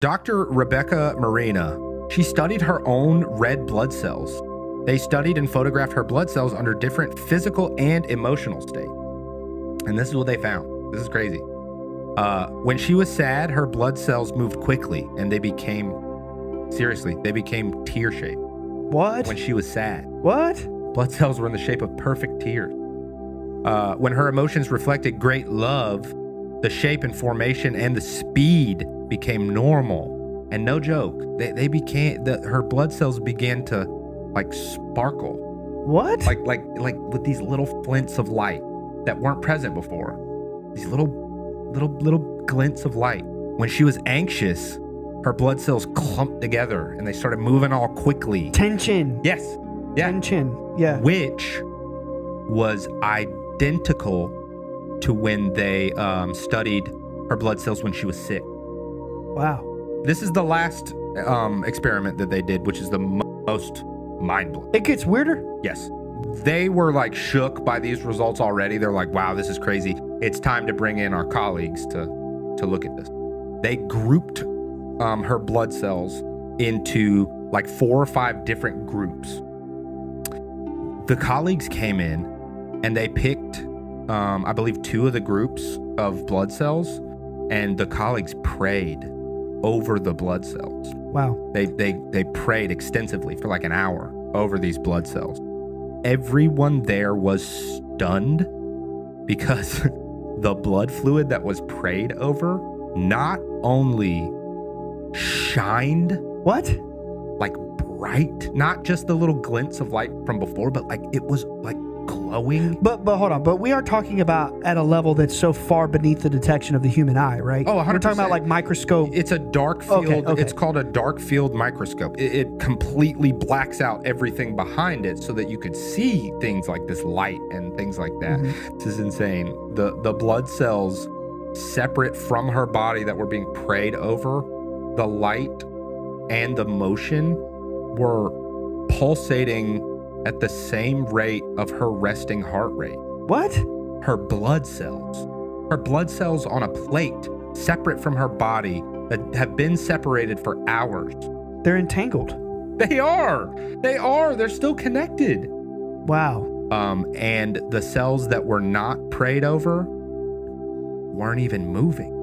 Dr. Rebecca Marina, she studied her own red blood cells. They studied and photographed her blood cells under different physical and emotional states. And this is what they found. This is crazy. When she was sad, her blood cells moved quickly and they became tear-shaped. What? When she was sad. What? Blood cells were in the shape of perfect tears. When her emotions reflected great love, the shape and formation and the speed became normal. And no joke, her blood cells began to like sparkle. What? Like with these little glints of light that weren't present before. These little glints of light. When she was anxious, her blood cells clumped together and they started moving all quickly. Tension. Yes. Yeah. Tension. Yeah. Which was identical to when they studied her blood cells when she was sick. Wow. This is the last experiment that they did, which is the most mind-blowing. It gets weirder? Yes. They were like shook by these results already. They're like, wow, this is crazy. It's time to bring in our colleagues to look at this. They grouped her blood cells into like 4 or 5 different groups. The colleagues came in and they picked, I believe, 2 of the groups of blood cells, and the colleagues prayed over the blood cells. Wow. They prayed extensively for like an hour over these blood cells. Everyone there was stunned because the blood fluid that was prayed over not only shined like bright, not just the little glints of light from before, but like it was like glowing. But hold on. But we are talking about at a level that's so far beneath the detection of the human eye, right? Oh, 100%. We're talking about like microscope. It's a dark field. Okay. It's called a dark field microscope. It completely blacks out everything behind it so that you could see things like this light and things like that. Mm-hmm. This is insane. The blood cells separate from her body that were being prayed over, the light and the motion were pulsating at the same rate of her resting heart rate. What? Her blood cells on a plate separate from her body that have been separated for hours. They're entangled. They are. They're still connected. Wow. And the cells that were not prayed over weren't even moving.